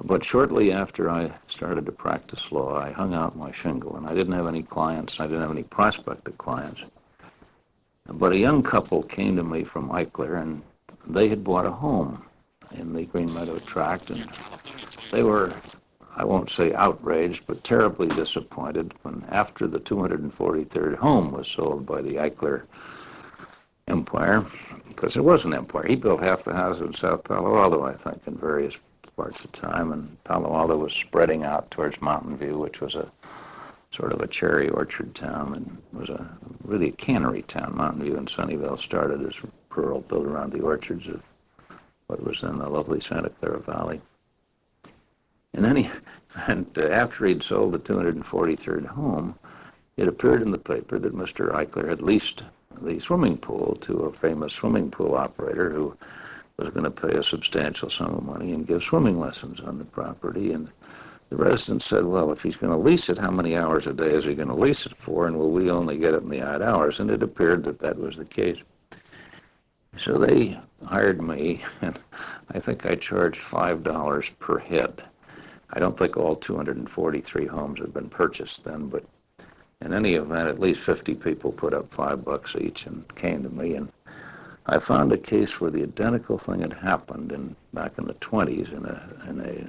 But shortly after I started to practice law, I hung out my shingle, and I didn't have any clients, and I didn't have any prospective clients. But a young couple came to me from Eichler, and they had bought a home in the Greenmeadow tract, and they were, I won't say outraged, but terribly disappointed when after the 243rd home was sold by the Eichler empire, because it was an empire. He built half the houses in South Palo Alto, I think, in various parts of time, and Palo Alto was spreading out towards Mountain View, which was a sort of a cherry orchard town, and was really a cannery town. Mountain View and Sunnyvale started as rural, built around the orchards of what was then the lovely Santa Clara Valley. And after he'd sold the 243rd home, it appeared in the paper that Mr. Eichler had leased the swimming pool to a famous swimming pool operator who was going to pay a substantial sum of money and give swimming lessons on the property. And the residents said, well, if he's going to lease it, how many hours a day is he going to lease it for, and will we only get it in the odd hours? And it appeared that that was the case. So they hired me, and I think I charged $5 per head. I don't think all 243 homes had been purchased then, but in any event, at least 50 people put up $5 each and came to me, and I found a case where the identical thing had happened back in the 20s in a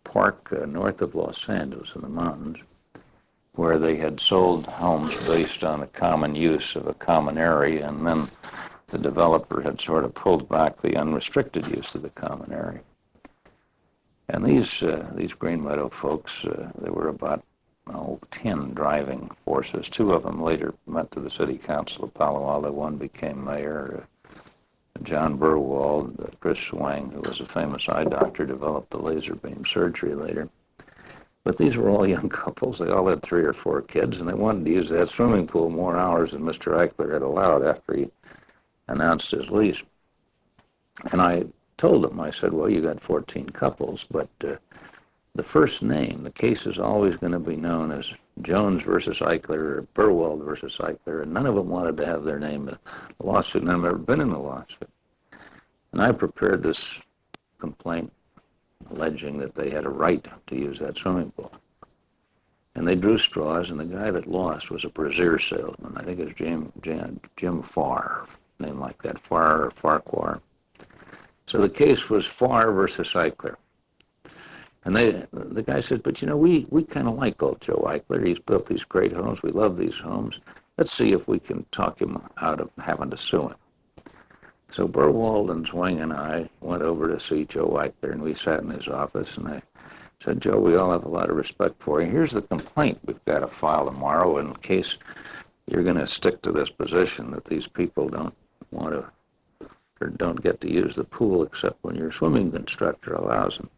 park north of Los Angeles in the mountains, where they had sold homes based on a common use of a common area, and then the developer had sort of pulled back the unrestricted use of the common area. And these Greenmeadow folks, there were about 10 driving forces. Two of them later went to the city council of Palo Alto. One became mayor. John Burwald, Chris Swang, who was a famous eye doctor, developed the laser beam surgery later. But these were all young couples. They all had 3 or 4 kids, and they wanted to use that swimming pool more hours than Mr. Eichler had allowed after he announced his lease. And I told them, I said, well, you got 14 couples, but the first name, the case is always going to be known as Jones versus Eichler or Burwald versus Eichler, and none of them wanted to have their name in the lawsuit, and I've never been in the lawsuit. And I prepared this complaint alleging that they had a right to use that swimming pool. And they drew straws, and the guy that lost was a brassiere salesman. I think it was Jim Farr, name like that, Farr or Farquhar. So the case was Farr versus Eichler. And the guy said, but you know, we kind of like old Joe Eichler. He's built these great homes. We love these homes. Let's see if we can talk him out of having to sue him. So Burwald and Swing and I went over to see Joe Eichler, and we sat in his office, and I said, Joe, we all have a lot of respect for you. Here's the complaint we've got to file tomorrow in case you're going to stick to this position that these people don't want to or don't get to use the pool except when your swimming instructor allows them.